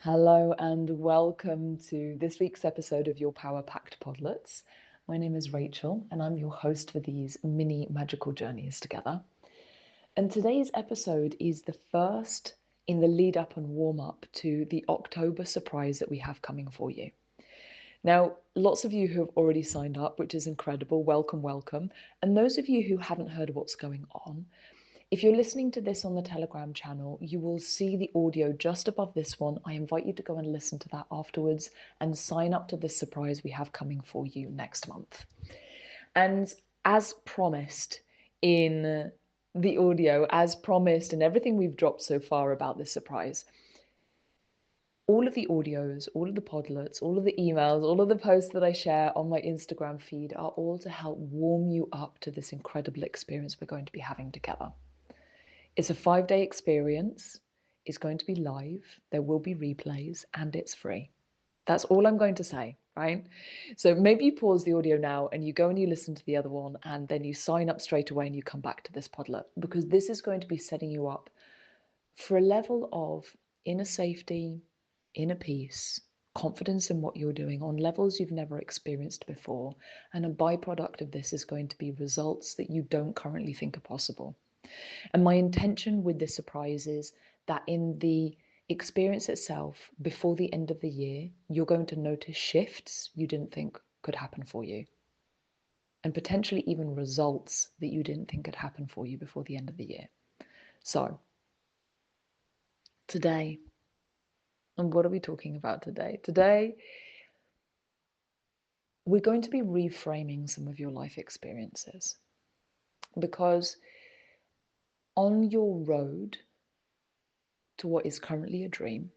Hello and welcome to this week's episode of Your Power Packed Podlets. My name is Rachel and I'm your host for these mini magical journeys together. And today's episode is the first in the lead up and warm up to the October surprise that we have coming for you. Now, lots of you who have already signed up, which is incredible. Welcome, welcome. And those of you who haven't heard what's going on, if you're listening to this on the Telegram channel, you will see the audio just above this one. I invite you to go and listen to that afterwards and sign up to this surprise we have coming for you next month. And as promised in the audio, as promised in everything we've dropped so far about this surprise, all of the audios, all of the podlets, all of the emails, all of the posts that I share on my Instagram feed are all to help warm you up to this incredible experience we're going to be having together. It's a 5-day experience. It's going to be live. There will be replays and it's free. That's all I'm going to say, right? So maybe you pause the audio now and you go and you listen to the other one and then you sign up straight away and you come back to this Podlet, because this is going to be setting you up for a level of inner safety, inner peace, confidence in what you're doing on levels you've never experienced before. And a byproduct of this is going to be results that you don't currently think are possible. And my intention with this surprise is that in the experience itself, before the end of the year, you're going to notice shifts you didn't think could happen for you. And potentially even results that you didn't think could happen for you before the end of the year. So, today, and what are we talking about today? Today, we're going to be reframing some of your life experiences. Because on your road to what is currently a dream,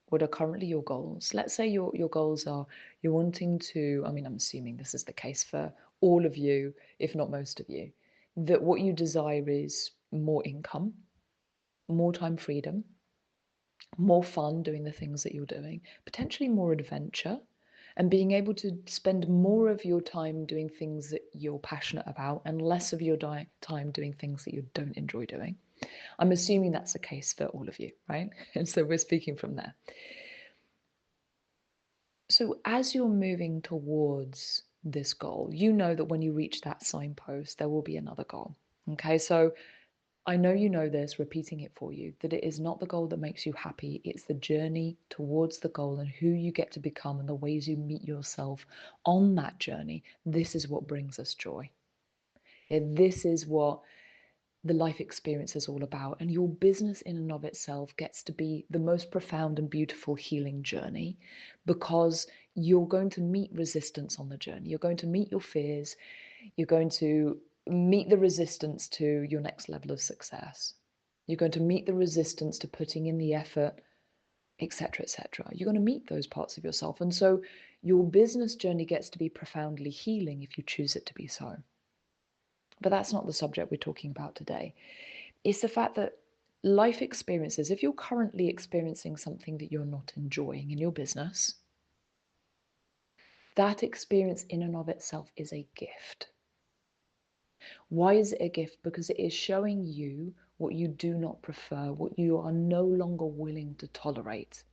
what are currently your goals? Let's say your goals are you're wanting to, I'm assuming this is the case for all of you, if not most of you, that what you desire is more income, more time freedom, more fun doing the things that you're doing, potentially more adventure, and being able to spend more of your time doing things that you're passionate about and less of your time doing things that you don't enjoy doing. I'm assuming that's the case for all of you, right? And so we're speaking from there. So as you're moving towards this goal, you know that when you reach that signpost, there will be another goal. Okay, so I know you know this, repeating it for you, that it is not the goal that makes you happy. It's the journey towards the goal and who you get to become and the ways you meet yourself on that journey. This is what brings us joy. This is what the life experience is all about. And your business in and of itself gets to be the most profound and beautiful healing journey, because you're going to meet resistance on the journey. You're going to meet your fears. You're going to meet the resistance to your next level of success. You're going to meet the resistance to putting in the effort, etc., etc. You're going to meet those parts of yourself. And so your business journey gets to be profoundly healing if you choose it to be so. But that's not the subject we're talking about today. It's the fact that life experiences, if you're currently experiencing something that you're not enjoying in your business, that experience in and of itself is a gift. Why is it a gift? Because it is showing you what you do not prefer, what you are no longer willing to tolerate.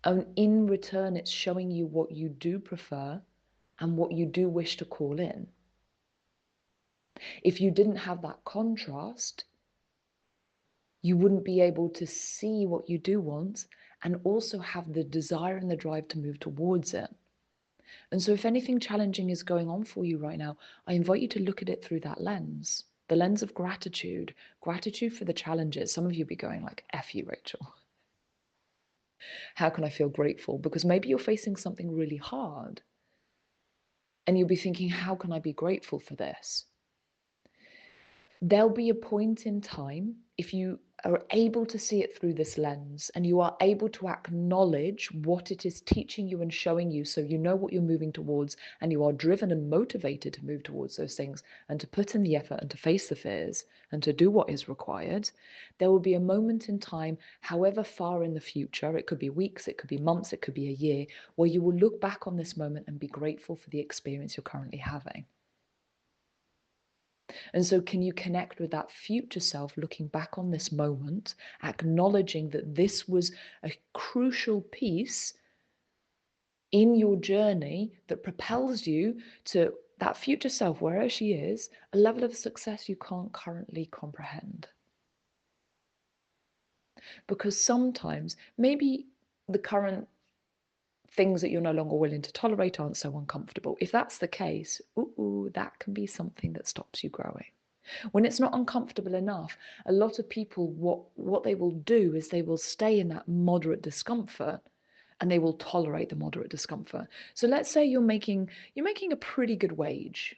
And in return, it's showing you what you do prefer and what you do wish to call in. If you didn't have that contrast, you wouldn't be able to see what you do want and also have the desire and the drive to move towards it. And so if anything challenging is going on for you right now, I invite you to look at it through that lens, the lens of gratitude for the challenges. Some of you be going like, F you, Rachel. How can I feel grateful? Because maybe you're facing something really hard and you'll be thinking, how can I be grateful for this? There'll be a point in time, if you are able to see it through this lens and you are able to acknowledge what it is teaching you and showing you, so you know what you're moving towards and you are driven and motivated to move towards those things and to put in the effort and to face the fears and to do what is required, there will be a moment in time, however far in the future, it could be weeks, it could be months, it could be a year, where you will look back on this moment and be grateful for the experience you're currently having. And so can you connect with that future self, looking back on this moment, acknowledging that this was a crucial piece in your journey that propels you to that future self, wherever she is, a level of success you can't currently comprehend? Because sometimes maybe the current things that you're no longer willing to tolerate aren't so uncomfortable. If that's the case, that can be something that stops you growing. When it's not uncomfortable enough, a lot of people, what they will do is they will stay in that moderate discomfort, and they will tolerate the moderate discomfort. So let's say you're making a pretty good wage,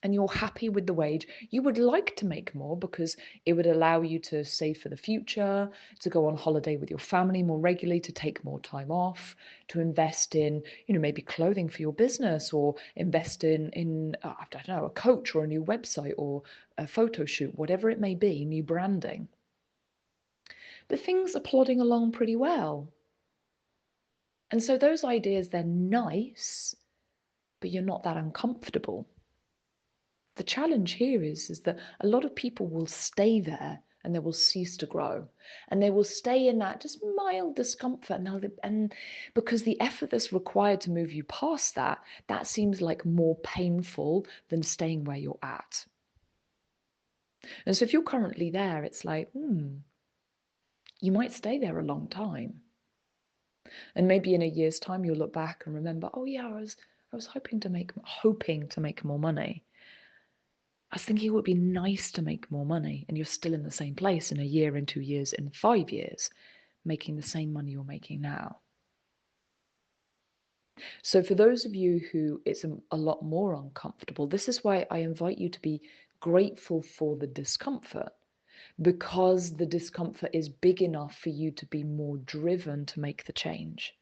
and you're happy with the wage. You would like to make more because it would allow you to save for the future, to go on holiday with your family more regularly, to take more time off, to invest in, maybe clothing for your business, or invest in I don't know, a coach or a new website or a photo shoot, whatever it may be, new branding. But things are plodding along pretty well. And so those ideas, they're nice, but you're not that uncomfortable. The challenge here is that a lot of people will stay there and they will cease to grow, and they will stay in that just mild discomfort. And because the effort that's required to move you past that, that seems like more painful than staying where you're at. And so if you're currently there, it's like, you might stay there a long time. And maybe in a year's time, you'll look back and remember, oh yeah, I was hoping to make more money. I was thinking it would be nice to make more money, and you're still in the same place in a year, in 2 years, in 5 years, making the same money you're making now. So for those of you who it's a lot more uncomfortable, this is why I invite you to be grateful for the discomfort, because the discomfort is big enough for you to be more driven to make the change.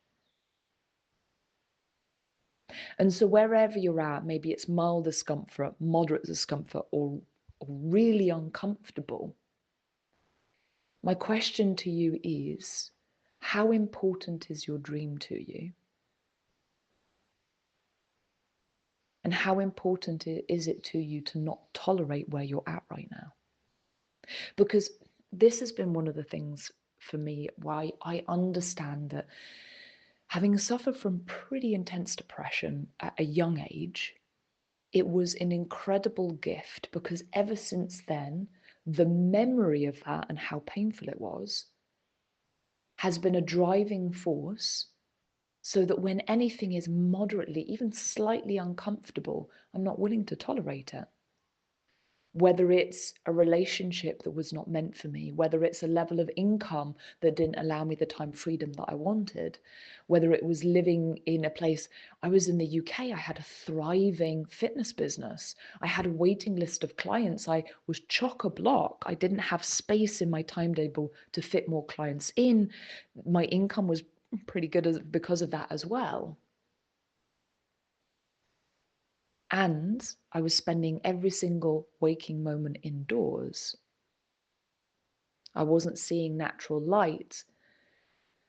And so wherever you're at, maybe it's mild discomfort, moderate discomfort, or really uncomfortable. My question to you is, how important is your dream to you? And how important is it to you to not tolerate where you're at right now? Because this has been one of the things for me why I understand that, having suffered from pretty intense depression at a young age, it was an incredible gift, because ever since then, the memory of that and how painful it was has been a driving force, so that when anything is moderately, even slightly uncomfortable, I'm not willing to tolerate it. Whether it's a relationship that was not meant for me, whether it's a level of income that didn't allow me the time freedom that I wanted, whether it was living in a place. I was in the UK, I had a thriving fitness business. I had a waiting list of clients. I was chock-a-block. I didn't have space in my timetable to fit more clients in. My income was pretty good because of that as well. And I was spending every single waking moment indoors. I wasn't seeing natural light.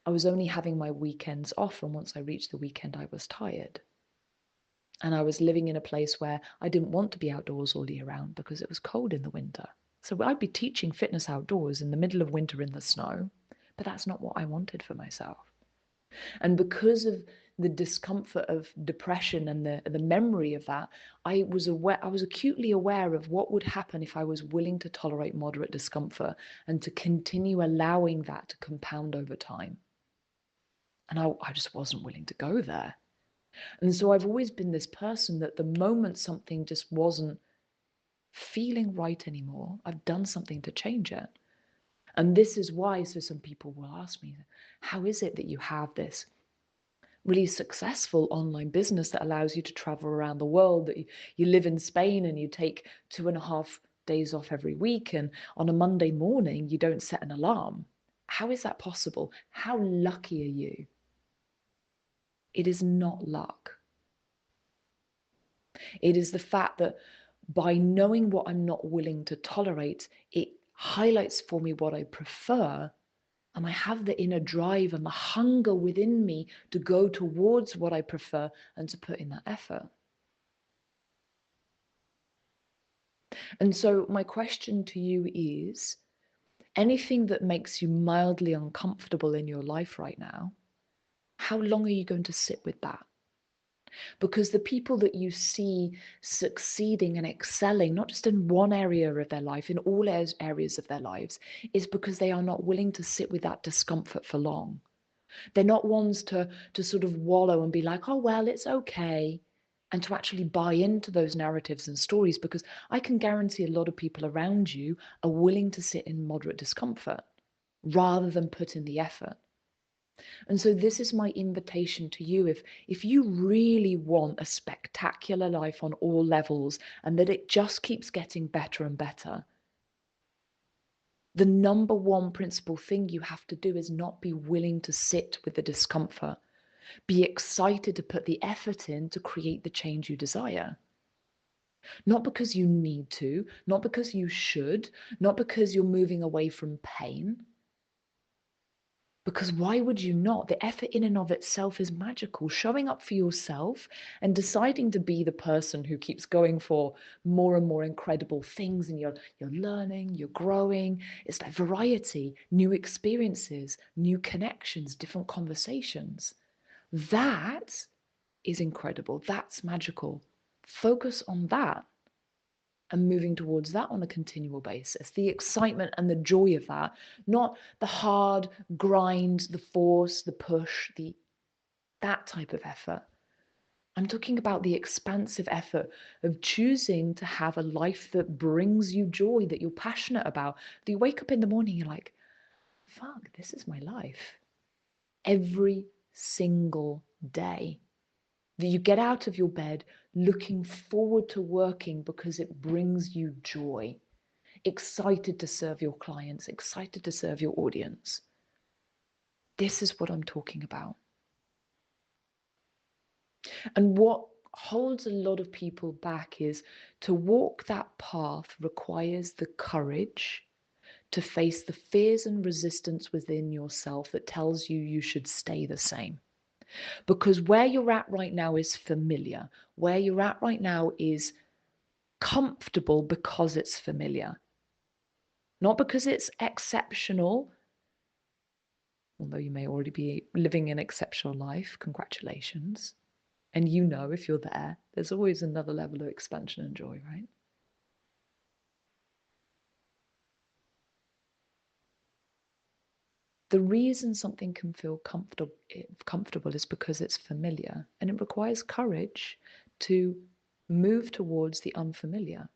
I was only having my weekends off, and once I reached the weekend, I was tired. And I was living in a place where I didn't want to be outdoors all year round because it was cold in the winter. So I'd be teaching fitness outdoors in the middle of winter in the snow, but that's not what I wanted for myself. And because of the discomfort of depression and the memory of that, I was acutely aware of what would happen if I was willing to tolerate moderate discomfort and to continue allowing that to compound over time. And I just wasn't willing to go there. And so I've always been this person that the moment something just wasn't feeling right anymore, I've done something to change it. And this is why, so some people will ask me, how is it that you have this really successful online business that allows you to travel around the world, that you live in Spain and you take 2.5 days off every week, and on a Monday morning you don't set an alarm? How is that possible? How lucky are you? It is not luck. It is the fact that by knowing what I'm not willing to tolerate, it highlights for me what I prefer. And I have the inner drive and the hunger within me to go towards what I prefer and to put in that effort. And so my question to you is, anything that makes you mildly uncomfortable in your life right now, how long are you going to sit with that? Because the people that you see succeeding and excelling, not just in one area of their life, in all areas of their lives, is because they are not willing to sit with that discomfort for long. They're not ones to sort of wallow and be like, oh, well, it's okay. And to actually buy into those narratives and stories, because I can guarantee a lot of people around you are willing to sit in moderate discomfort rather than put in the effort. And so this is my invitation to you. If you really want a spectacular life on all levels and that it just keeps getting better and better, the number one principal thing you have to do is not be willing to sit with the discomfort. Be excited to put the effort in to create the change you desire. Not because you need to, not because you should, not because you're moving away from pain. Because why would you not? The effort in and of itself is magical. Showing up for yourself and deciding to be the person who keeps going for more and more incredible things, and you're learning, you're growing. It's like variety, new experiences, new connections, different conversations. That is incredible. That's magical. Focus on that and moving towards that on a continual basis. The excitement and the joy of that, not the hard grind, the force, the push, that type of effort. I'm talking about the expansive effort of choosing to have a life that brings you joy, that you're passionate about. That you wake up in the morning, you're like, fuck, this is my life. Every single day. That you get out of your bed looking forward to working because it brings you joy, excited to serve your clients, excited to serve your audience. This is what I'm talking about. And what holds a lot of people back is to walk that path requires the courage to face the fears and resistance within yourself that tells you you should stay the same. Because where you're at right now is familiar. Where you're at right now is comfortable because it's familiar. Not because it's exceptional, although you may already be living an exceptional life. Congratulations. And you know, if you're there, there's always another level of expansion and joy, right? The reason something can feel comfortable is because it's familiar, and it requires courage to move towards the unfamiliar.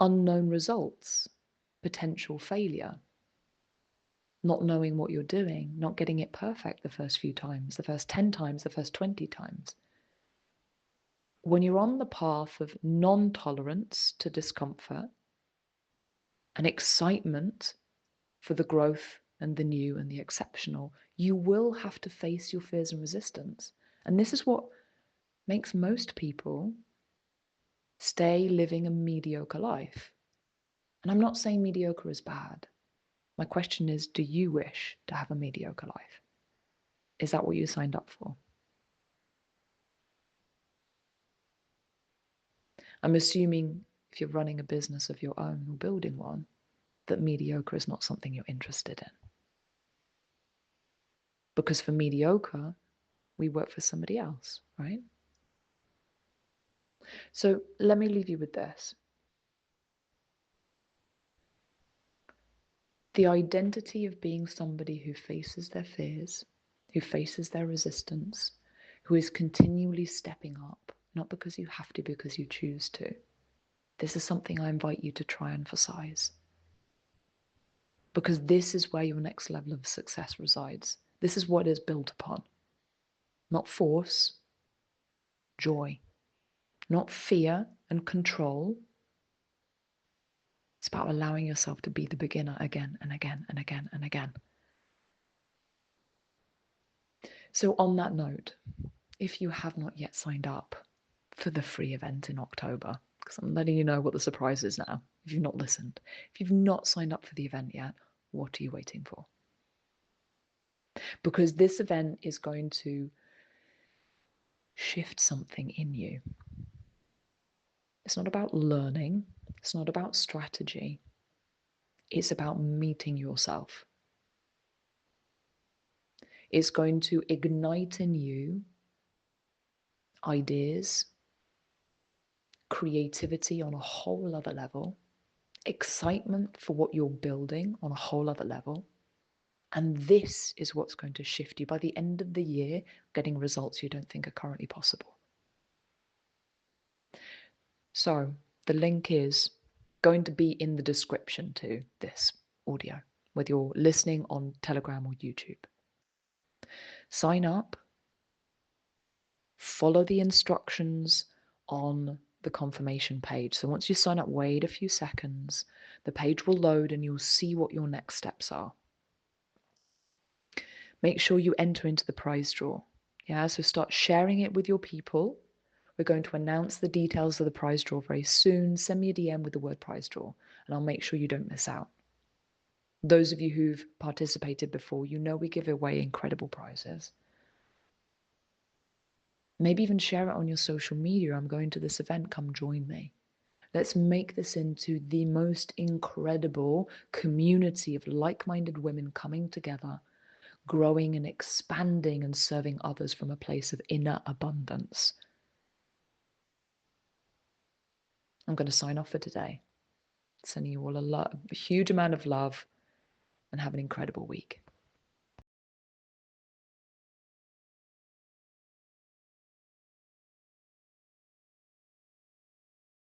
Unknown results, potential failure, not knowing what you're doing, not getting it perfect the first few times, the first 10 times, the first 20 times. When you're on the path of non-tolerance to discomfort and excitement for the growth and the new and the exceptional, you will have to face your fears and resistance. And this is what makes most people stay living a mediocre life. And I'm not saying mediocre is bad. My question is, do you wish to have a mediocre life? Is that what you signed up for? I'm assuming if you're running a business of your own or building one, that mediocre is not something you're interested in. Because for mediocre, we work for somebody else, right? So let me leave you with this. The identity of being somebody who faces their fears, who faces their resistance, who is continually stepping up, not because you have to, because you choose to. This is something I invite you to try and emphasize. Because this is where your next level of success resides. This is what is built upon. Not force, joy. Not fear and control. It's about allowing yourself to be the beginner again and again and again and again. So on that note, if you have not yet signed up for the free event in October, because I'm letting you know what the surprise is now, if you've not listened, if you've not signed up for the event yet, what are you waiting for? Because this event is going to shift something in you. It's not about learning. It's not about strategy. It's about meeting yourself. It's going to ignite in you ideas, creativity on a whole other level, excitement for what you're building on a whole other level. And this is what's going to shift you by the end of the year, getting results you don't think are currently possible. So the link is going to be in the description to this audio, whether you're listening on Telegram or YouTube. Sign up, follow the instructions on the confirmation page. So once you sign up, wait a few seconds, the page will load and you'll see what your next steps are. Make sure you enter into the prize draw. Yeah, so start sharing it with your people. We're going to announce the details of the prize draw very soon. Send me a DM with the word prize draw and I'll make sure you don't miss out. Those of you who've participated before, you know we give away incredible prizes. Maybe even share it on your social media. I'm going to this event, come join me. Let's make this into the most incredible community of like-minded women coming together, growing and expanding and serving others from a place of inner abundance. I'm going to sign off for today. Sending you all a huge amount of love and have an incredible week.